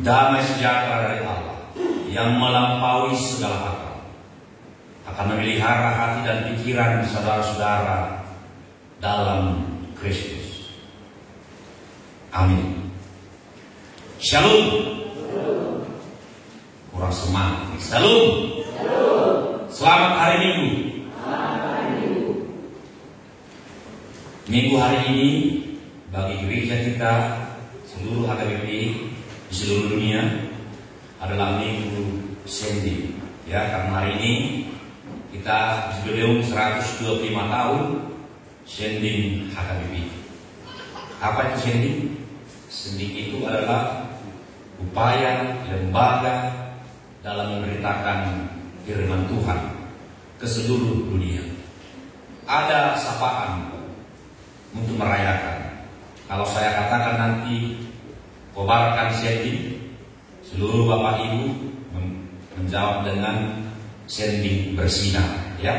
damai sejahtera dari Allah yang melampaui segala akal akan memelihara hati dan pikiran saudara-saudara dalam Kristus. Amin. Shalom. Kurang semangat. Shalom. Selamat hari Minggu. Minggu hari ini bagi gereja kita seluruh HKBP di seluruh dunia adalah minggu sending. Ya, karena hari ini kita jubileum 125 tahun sending HKBP. Apa itu sending? Sending itu adalah upaya lembaga dalam memberitakan firman Tuhan ke seluruh dunia. Ada sapaan untuk merayakan. Kalau saya katakan nanti kobarkan sending, seluruh Bapak Ibu menjawab dengan sending bersinar, ya.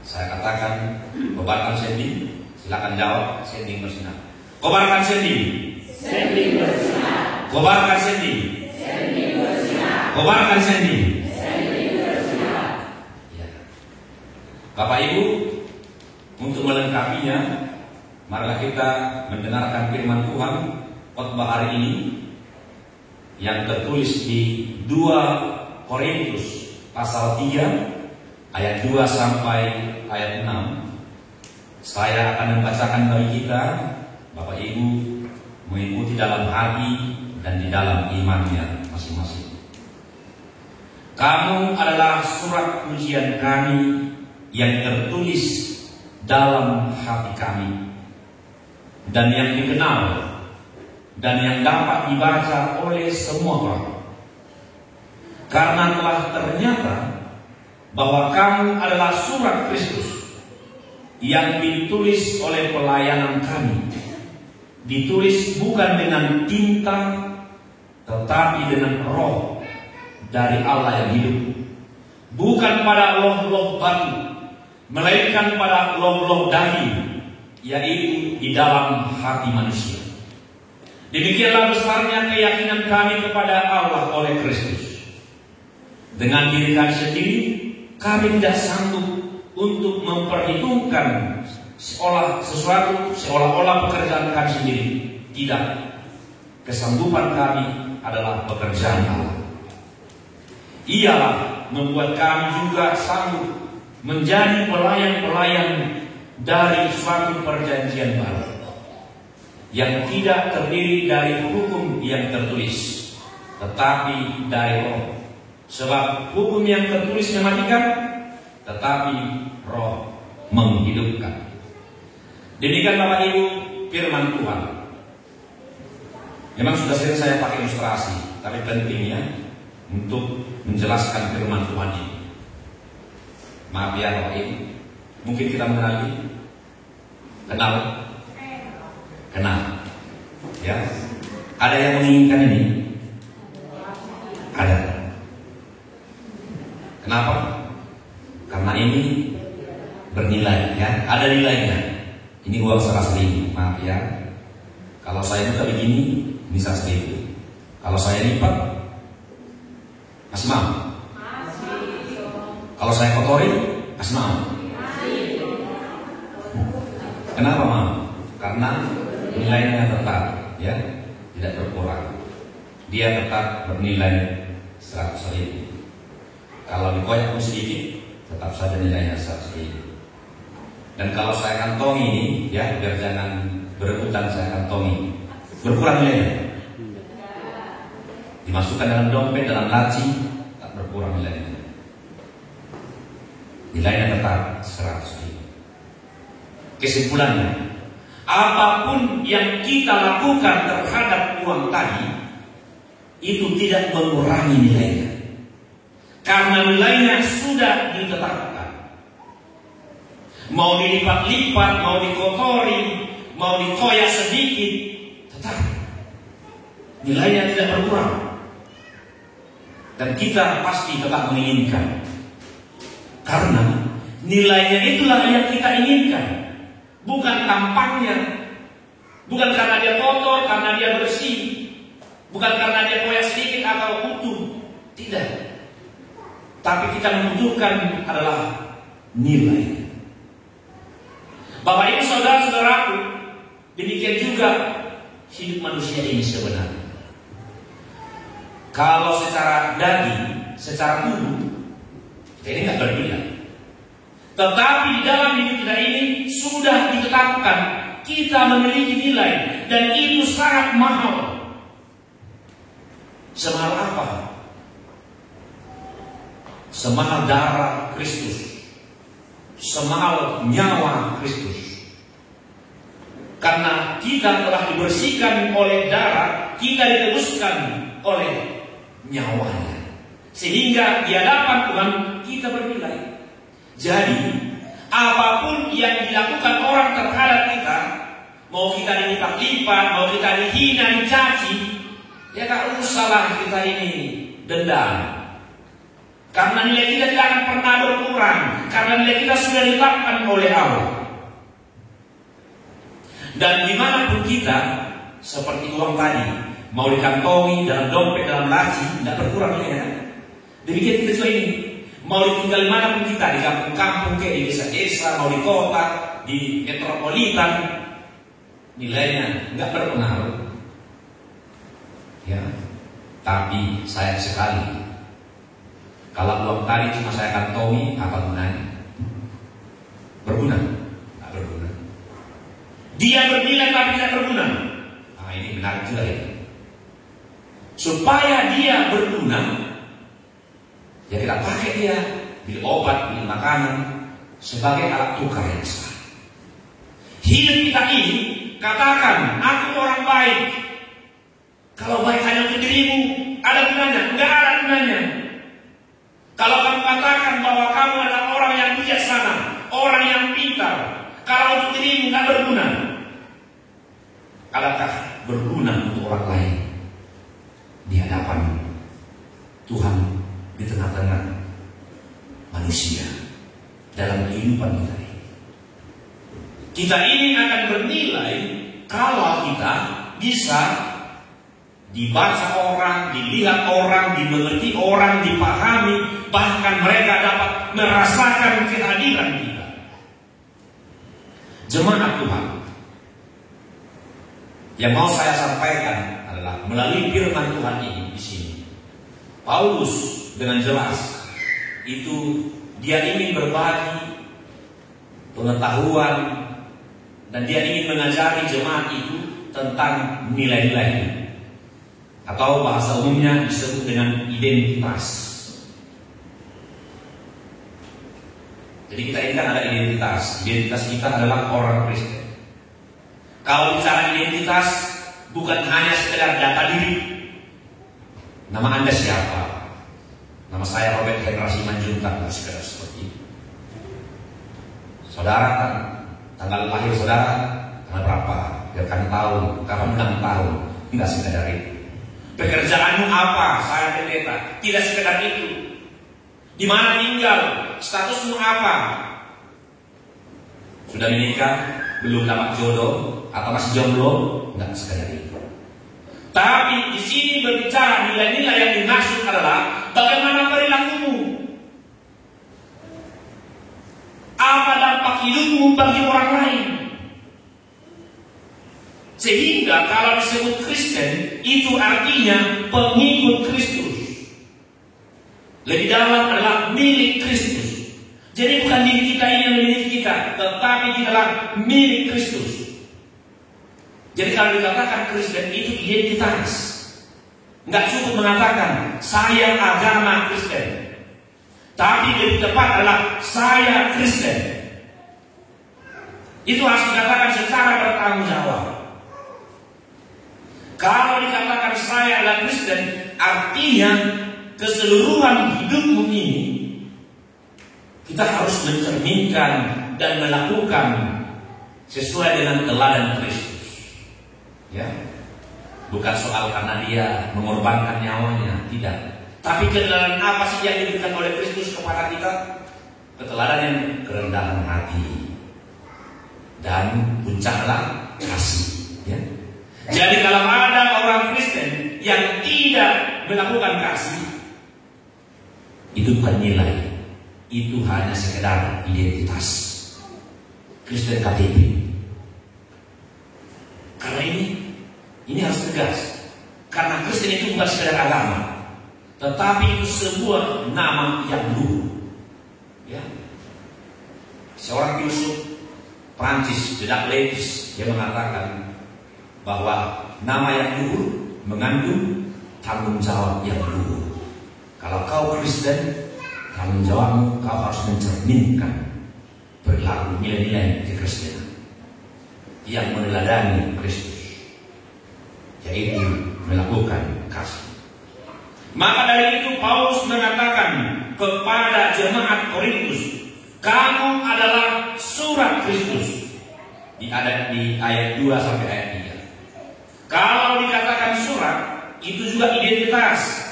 Saya katakan kobarkan sending, silakan jawab sending bersinar. Kobarkan sending. Sending bersinar. Kobarkan sending. Sending bersinar. Kobarkan sending. Sending bersinar. Ya. Bapak Ibu, untuk melengkapinya, marilah kita mendengarkan firman Tuhan khotbah hari ini yang tertulis di 2 Korintus pasal 3 ayat 2 sampai ayat 6. Saya akan membacakan bagi kita, Bapak Ibu mengikuti dalam hati dan di dalam imannya masing-masing. Kamu adalah surat pujian kami yang tertulis dalam hati kami dan yang dikenal dan yang dapat dibaca oleh semua orang, karena telah ternyata bahwa kamu adalah surat Kristus yang ditulis oleh pelayanan kami, ditulis bukan dengan tinta tetapi dengan roh dari Allah yang hidup, bukan pada loh-loh batu, melainkan pada loh-loh daging, yaitu di dalam hati manusia. Demikianlah besarnya keyakinan kami kepada Allah oleh Kristus. Dengan diri kami sendiri, kami tidak sanggup untuk memperhitungkan seolah-olah pekerjaan kami sendiri. Tidak. Kesanggupan kami adalah pekerjaan Allah. Ialah membuat kami juga sanggup menjadi pelayan-pelayan dari suatu perjanjian baru yang tidak terdiri dari hukum yang tertulis, tetapi dari roh. Sebab hukum yang tertulis mematikan, tetapi roh menghidupkan. Demikian Bapak Ibu firman Tuhan. Memang sudah sering saya pakai ilustrasi, tapi pentingnya untuk menjelaskan firman Tuhan ini. Maaf ya Bapak Ibu, mungkin kita mengenali, kenal, ya. Ada yang menginginkan ini? Ada. Kenapa? Karena ini bernilai, ya. Ada nilainya. Ini uang 100.000, maaf ya. Kalau saya buka begini, ini 100.000. Kalau saya lipat, masih mau? Kalau saya kotori, masih mau? Kenapa mau? Karena nilainya tetap, ya, tidak berkurang. Dia tetap bernilai 100.000. Kalau dikoyak pun sedikit, tetap saja nilainya 100.000. Dan kalau saya kantongi ini, ya, biar jangan berebutan, saya kantongi, berkurang nilainya. Dimasukkan dalam dompet, dalam laci, tak berkurang nilainya. Nilainya tetap 100.000. Kesimpulannya, apapun yang kita lakukan terhadap uang tadi, itu tidak mengurangi nilainya, karena nilainya sudah ditetapkan. Mau dilipat-lipat, mau dikotori, mau dikoyak sedikit, tetap nilainya tidak berkurang. Dan kita pasti tetap menginginkan, karena nilainya itulah yang kita inginkan, bukan tampaknya, bukan karena dia kotor, karena dia bersih, Bukan karena dia koyak sedikit atau utuh, tidak. Tapi kita membutuhkan adalah nilai. Bapak Ibu saudara-saudaraku, demikian juga hidup manusia ini sebenarnya. Kalau secara daging, secara tubuh, kita ini nggak bernilai. Tetapi di dalam hidup kita ini sudah ditetapkan kita memiliki nilai, dan itu sangat mahal. Semahal apa? Semahal darah Kristus, semahal nyawa Kristus. Karena kita telah dibersihkan oleh darah, kita ditebuskan oleh nyawanya, sehingga di hadapan Tuhan kita bernilai. Jadi apapun yang dilakukan orang terhadap kita, mau kita dilipat-lipat, mau kita dihina, dicaci, ya tak usahlah kita ini dendam. Karena nilai kita tidak akan pernah berkurang, karena nilai kita sudah ditetapkan oleh Allah. Dan dimanapun kita, seperti uang tadi, mau dikantongi dalam dompet, dalam laci, tidak berkurang nilainya. Demikian kita juga ini, mau ditinggal dimanapun kita, di kampung-kampung, di desa-desa, mau di kota, di metropolitan, nilainya nggak berpengaruh. Ya, tapi sayang sekali, kalau uang tadi cuma saya kantongi, apa gunanya? Berguna? Nggak berguna. Dia bernilai tapi tidak berguna. Nah, ini benar juga ya. Supaya dia berguna, ya kita pakai dia, beli obat, beli makanan, sebagai alat tukar yang sah. Hidup kita ini, katakan, aku orang baik. Kalau baik hanya untuk dirimu, ada gunanya? Enggak ada gunanya. Kalau kamu katakan bahwa kamu adalah orang yang bijaksana, orang yang pintar, kalau untuk dirimu enggak berguna, adakah berguna untuk orang lain di hadapan Tuhan, di tengah-tengah manusia, dalam kehidupan kita ini? Kita ini akan bernilai kalau kita bisa dibaca orang, dilihat orang, dimengerti orang, dipahami, bahkan mereka dapat merasakan kehadiran kita. Jemaat Tuhan, yang mau saya sampaikan adalah melalui firman Tuhan ini di sini, Paulus dengan jelas itu dia ingin berbagi pengetahuan dan dia ingin mengajari jemaat itu tentang nilai-nilai, atau bahasa umumnya disebut dengan identitas. Jadi kita ini kan ada identitas. Identitas kita adalah orang Kristen. Kalau bicara identitas, bukan hanya sekedar data diri. Nama Anda siapa? Nama saya Robert Henry Simanjuntak, sekedar seperti itu. Saudara kan, tanggal lahir saudara tanggal berapa? Biar kami tahu kapan ulang tahun. Tidak sekedar itu. Pekerjaanmu apa? Saya pendeta. Tidak sekedar itu. Di mana tinggal? Statusmu apa? Sudah menikah? Belum dapat jodoh? Atau masih jomblo? Tidak sekedar itu. Tapi di sini berbicara nilai-nilai yang dimaksud adalah bagaimana perilakumu. Apa dampak hidupmu bagi orang lain? Sehingga kalau disebut Kristen, itu artinya pengikut Kristus. Lebih dalam adalah milik Kristus. Jadi bukan diri kita ini yang memiliki kita, tetapi kita adalah milik Kristus. Jadi kalau dikatakan Kristen itu identitas. Nggak cukup mengatakan saya agama Kristen, tapi lebih tepat adalah saya Kristen. Itu harus dikatakan secara bertanggung jawab. Kalau dikatakan saya adalah Kristen, artinya keseluruhan hidupmu ini kita harus mencerminkan dan melakukan sesuai dengan teladan Kristus. Ya, bukan soal karena dia mengorbankan nyawanya, tidak. Tapi keteladan apa sih yang diberikan oleh Kristus kepada kita? Keteladan yang kerendahan hati dan puncaklah kasih. Ya. Jadi kalau ada orang Kristen yang tidak melakukan kasih, itu bukan nilai, itu hanya sekedar identitas Kristen KTP. Karena ini harus tegas, karena Kristen itu bukan sekedar agama, tetapi itu sebuah nama yang luhur. Ya. Seorang filsuf Prancis, Jacques Ellul, dia mengatakan bahwa nama yang luhur mengandung tanggung jawab yang luhur. Kalau kau Kristen, tanggung jawabmu kau harus mencerminkan perilaku nilai-nilai kekristenan yang meneladani Kristus, yaitu melakukan kasih. Maka dari itu Paulus mengatakan kepada jemaat Korintus, kamu adalah surat Kristus. Di ayat 2 sampai ayat 3. Kalau dikatakan surat, itu juga identitas.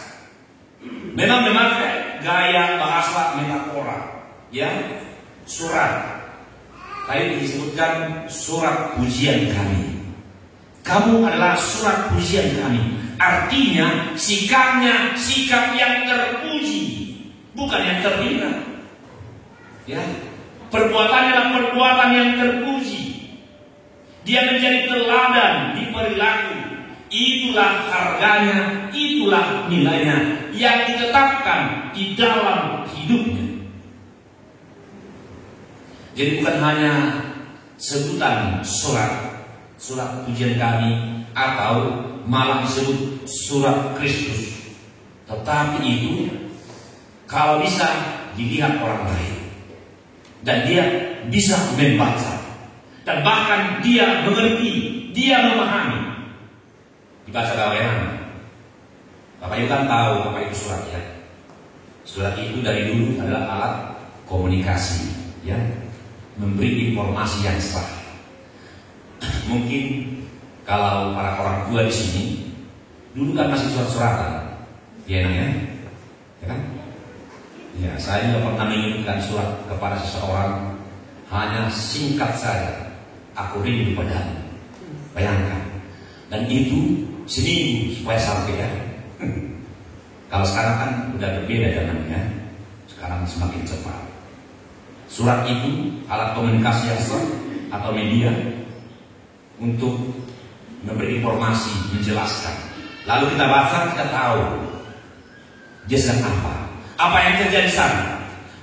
Memang memakai gaya bahasa metafora, ya, surat. Tadi disebutkan surat pujian kami. Kamu adalah surat pujian kami. Artinya sikapnya sikap yang terpuji, bukan yang terhina. Ya, perbuatannya adalah perbuatan yang terpuji. Dia menjadi teladan di perilaku. Itulah harganya, itulah nilainya yang ditetapkan di dalam hidupnya. Jadi bukan hanya sebutan surat pujian kami, atau malah disebut surat Kristus, tetapi itu kalau bisa dilihat orang lain dan dia bisa membaca dan bahkan dia mengerti, dia memahami. Dibaca bagaimana? Bapak Ibu kan tahu apa itu surat, ya. Surat itu dari dulu adalah alat komunikasi, ya, memberi informasi yang sah. Mungkin kalau para orang tua di sini dulu kan masih surat-suratan, ya, ya kan? Ya, saya juga pernah mengirimkan surat kepada seseorang, hanya singkat saja, aku rindu padamu. Bayangkan, dan itu seminggu supaya sampai, ya. Kalau sekarang kan udah berbeda zamannya, sekarang semakin cepat. Surat itu alat komunikasi yang sah atau media untuk memberi informasi, menjelaskan. Lalu kita baca, kita tahu dia sedang apa yang terjadi di sana.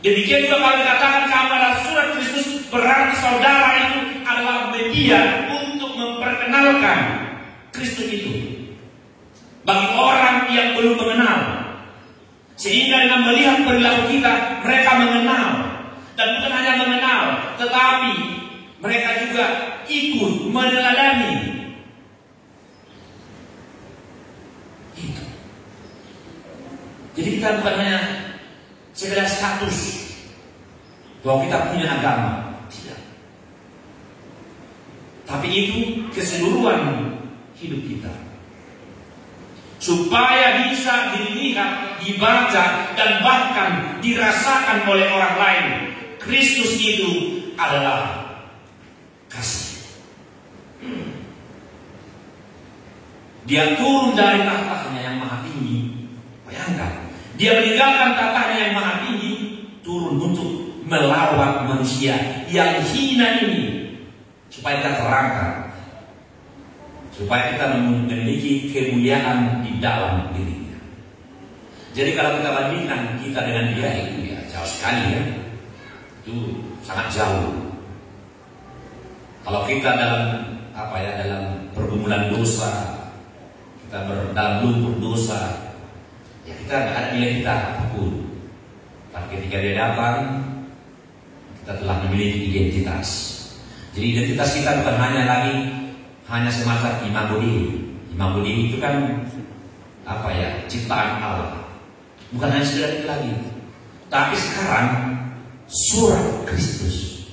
Demikian juga kalau dikatakan kamu adalah surat Kristus, berarti saudara itu adalah media untuk memperkenalkan Kristus itu bagi orang yang belum mengenal, sehingga dengan melihat perilaku kita mereka mengenal, dan bukan hanya mengenal, tetapi mereka juga ikut meneladani itu. Jadi kita bukan hanya sekedar status bahwa kita punya agama, tidak, tapi itu keseluruhan hidup kita, supaya bisa dilihat, dibaca, dan bahkan dirasakan oleh orang lain. Kristus itu adalah kasih. Dia turun dari tahtanya yang maha tinggi. Bayangkan, dia meninggalkan tahtanya yang maha tinggi, turun untuk melawat manusia yang hina ini, supaya kita terangkat, supaya kita memiliki kemuliaan di dalam dirinya. Jadi kalau kita bandingkan kita dengan dia, itu ya jauh sekali, ya. Itu sangat jauh. Kalau kita dalam dalam pergumulan dosa, kita dalam lumpur dosa, ya kita nggak ada nilai kita apapun. Tapi ketika dia datang, kita telah memiliki identitas. Jadi identitas kita bukan hanya semacam imago Dei. Imago Dei itu kan ciptaan Allah. Bukan hanya sekedar itu lagi. Tapi sekarang surat Kristus.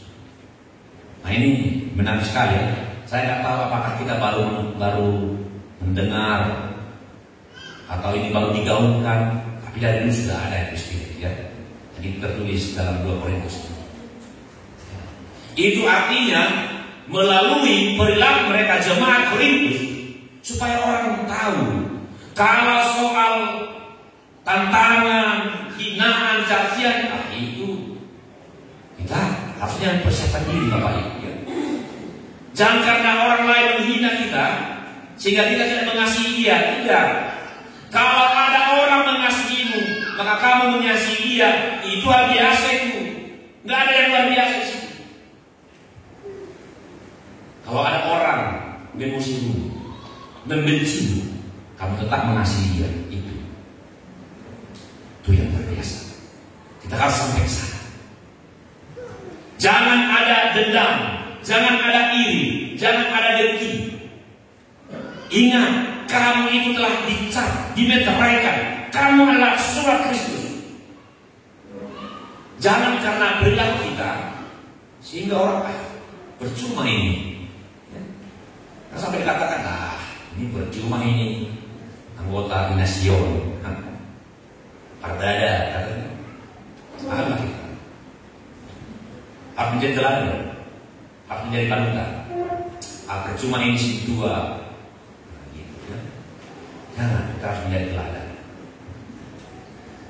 Nah, ini menarik sekali, ya. Saya nggak tahu apakah kita baru mendengar atau ini baru digaungkan, tapi dari dulu sudah ada itu sedikit, ya. Jadi tertulis dalam 2 Korintus. Itu artinya melalui perilaku mereka jemaat Korintus, supaya orang tahu Kalau soal tantangan, hinaan, cacian, itu kita harusnya persiapkan diri Bapak Ibu. Ya. Jangan karena orang lain menghina kita sehingga kita tidak mengasihi dia. Tidak. Kalau ada orang mengasihimu, maka kamu mengasihi dia. Itu hal biasa itu. Nggak ada yang luar biasa di situ. Kalau ada orang memusuhimu, membencimu, kamu tetap mengasihi dia. Itu yang luar biasa. Kita harus sampai ke sana. Jangan ada dendam, jangan ada iri, jangan ada dengki. Ingat, kamu itu telah dicap, dimeteraikan. Kamu adalah surat Kristus. Jangan karena perilaku kita sehingga orang percuma ini. Nah, sampai dikatakan, ini percuma ini anggota Nasion, Pardada, katanya. Salah kita. Harus menjadi teladan, harus menjadi panutan. Percuma ini si dua. Jangan, kita harus menjadi teladan.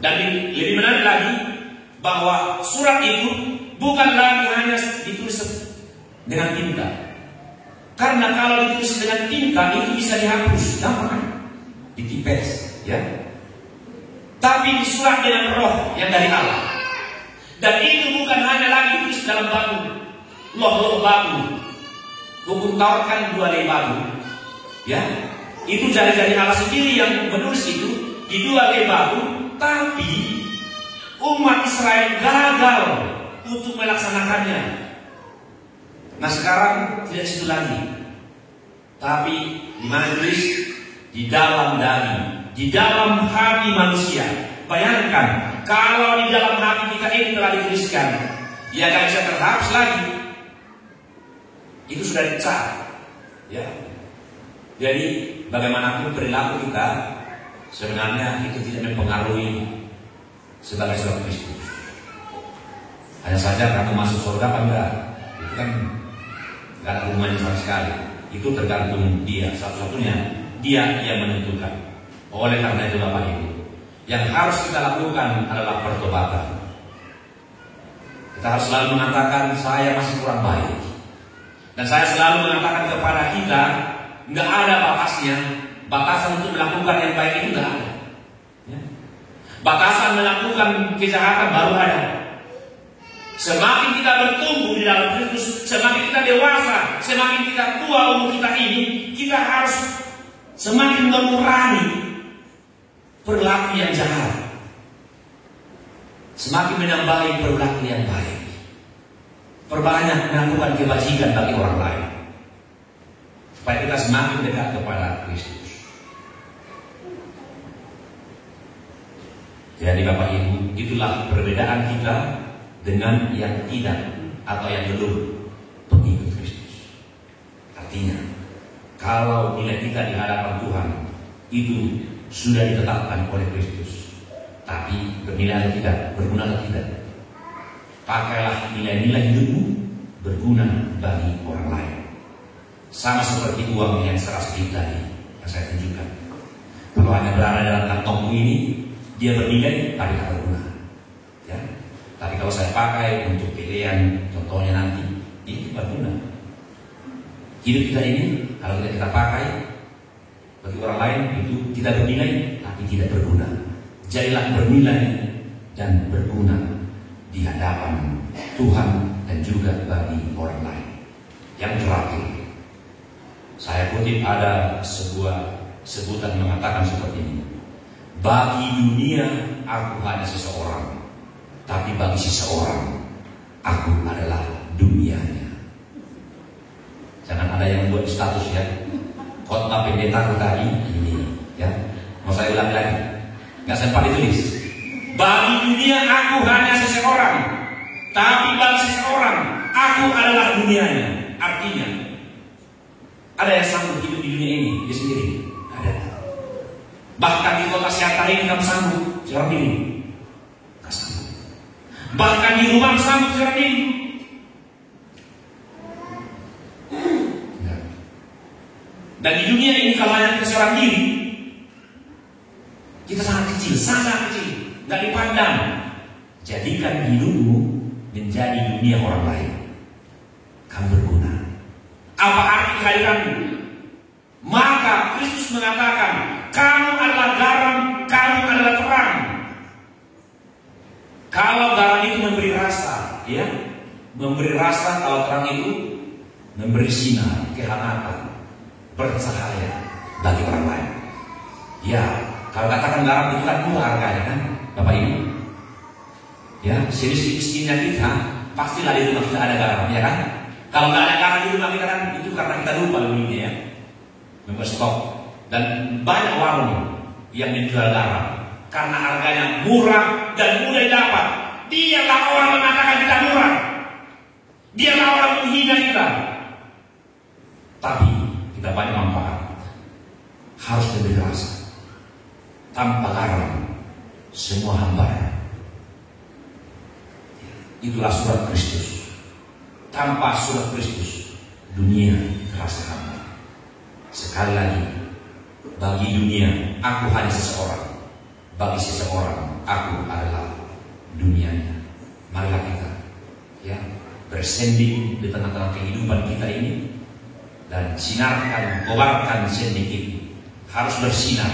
Dan lebih menarik lagi bahwa surat itu bukan lagi hanya ditulis dengan tinta. Karena kalau ditulis dengan tinta itu bisa dihapus, gampang, ditipes, ya. Tapi disurat dengan roh yang dari Allah. Dan itu bukan hanya lagi ditulis dalam batu, loh batu. Hukum Taurat kan 2 lei batu, ya. Itu jari-jari Allah sendiri yang menulis itu di 2 lei batu, tapi umat Israel gagal untuk melaksanakannya. Nah sekarang tidak situ lagi, tapi di mana tulis? Di dalam daging, di dalam hati manusia. Bayangkan kalau di dalam hati kita ini telah dituliskan, ya gak bisa terhapus lagi. Itu sudah dicap, ya. Jadi bagaimanapun perilaku kita sebenarnya itu tidak mempengaruhi sebagai surat Kristus. Hanya saja kamu masuk surga apa enggak, itu kan enggak ada hubungannya sama sekali. Itu tergantung dia, satu-satunya dia yang menentukan. Oleh karena itu Bapak Ibu, yang harus kita lakukan adalah pertobatan. Kita harus selalu mengatakan saya masih kurang baik. Dan saya selalu mengatakan kepada kita, nggak ada batasnya. Batasan untuk melakukan yang baik itu nggak ada. Ya. Batasan melakukan kejahatan baru ada. Semakin kita bertumbuh di dalam Kristus, semakin kita dewasa, semakin kita tua umur kita ini, kita harus semakin mengurangi perilaku yang jahat, semakin menambahi perilaku yang baik, perbanyak melakukan kebajikan bagi orang lain, supaya kita semakin dekat kepada Kristus. Jadi Bapak Ibu, itulah perbedaan kita dengan yang tidak atau yang belum pengikut Kristus. Artinya, kalau nilai kita di hadapan Tuhan itu sudah ditetapkan oleh Kristus, tapi bernilai atau tidak, berguna atau tidak, pakailah nilai-nilai hidupmu berguna bagi orang lain. Sama seperti uang yang 100 ribu tadi yang saya tunjukkan. Kalau hanya berada dalam kantongmu ini, dia bernilai tapi tak berguna. Ya. Tapi kalau saya pakai untuk pilihan, contohnya nanti, itu berguna. Hidup kita ini, kalau kita pakai bagi orang lain, itu tidak bernilai tapi tidak berguna. Jadilah bernilai dan berguna di hadapan Tuhan dan juga bagi orang lain. Yang terakhir, saya kutip ada sebuah sebutan mengatakan seperti ini: bagi dunia aku hanya seseorang, tapi bagi seseorang aku adalah dunianya. Jangan ada yang buat status ya, khotbah pendeta tadi ini ya. Mau saya ulangi lagi, nggak sempat ditulis. Bagi dunia aku hanya seseorang, tapi bagi seseorang aku adalah dunianya. Artinya ada yang sanggup hidup di dunia ini dia sendiri? Ada. Bahkan di kota Siantar ini kamu sanggup seorang diri? Nggak sanggup. Bahkan di rumah sanggup seorang diri? Dan di dunia ini kalau hanya kita seorang diri, Kita sangat kecil, nggak dipandang. Jadikan hidupmu menjadi dunia orang lain. Kamu berguna. Apa arti kehadiranmu? Maka Kristus mengatakan, kamu adalah garam, kamu adalah terang. Kalau garam itu memberi rasa, ya, memberi rasa. Kalau terang itu memberi sinar, kehangatan, bercahaya bagi orang lain. Ya, kalau katakan garam itu kan murah harganya kan, Bapak Ibu. Ya, miskinnya kita pastilah di rumah kita ada garam, ya kan? Kalau nggak ada garam di rumah kita kan itu karena kita lupa belinya, ya, membuat stok. Dan banyak warung yang menjual garam karena harganya murah dan mudah didapat. Dialah orang mengatakan kita murah, dialah orang menghina kita. Tapi kita banyak manfaat. Harus lebih rasa. Tanpa garam semua hambar. Itulah surat Kristus. Tanpa surat Kristus dunia terasa hambar. Sekali lagi, bagi dunia aku hanya seseorang, bagi seseorang aku adalah dunianya. Marilah kita, ya, bersending di tengah-tengah kehidupan kita ini dan sinarkan, kobarkan sending itu. Harus bersinar,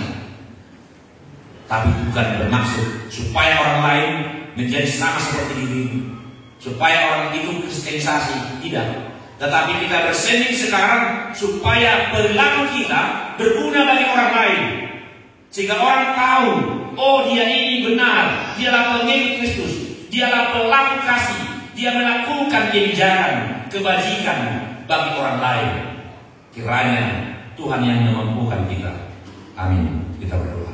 tapi bukan bermaksud supaya orang lain menjadi sama seperti dirimu, supaya orang itu kristenisasi, tidak. Tetapi kita bersending sekarang supaya perilaku kita berguna bagi orang lain, sehingga orang tahu, oh dia ini benar, dialah pengikut Kristus, dialah pelaku kasih, dia melakukan kebijakan, kebajikan bagi orang lain. Kiranya Tuhan yang memampukan kita. Amin. Kita berdoa.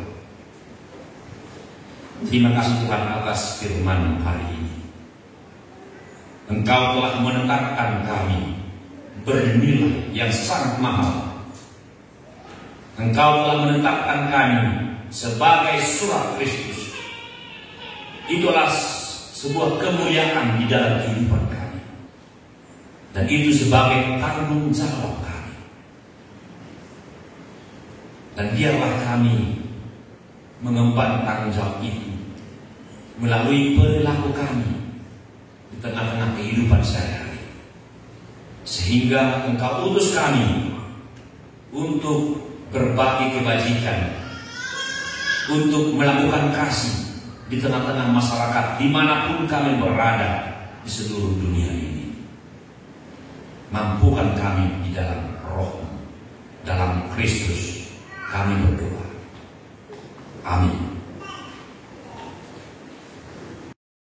Terima kasih Tuhan atas firman hari ini. Engkau telah menetapkan kami bernilai yang sangat mahal. Engkau telah menetapkan kami sebagai surat Kristus. Itulah sebuah kemuliaan di dalam kehidupan kami. Dan itu sebagai tanggung jawab kami. Dan biarlah kami mengemban tanggung jawab itu melalui perilaku kami di tengah-tengah kehidupan sehari-hari, sehingga Engkau utus kami untuk berbagi kebajikan, untuk melakukan kasih di tengah-tengah masyarakat dimanapun kami berada di seluruh dunia ini. Mampukan kami di dalam Roh, dalam Kristus. Kami berdoa. Amin.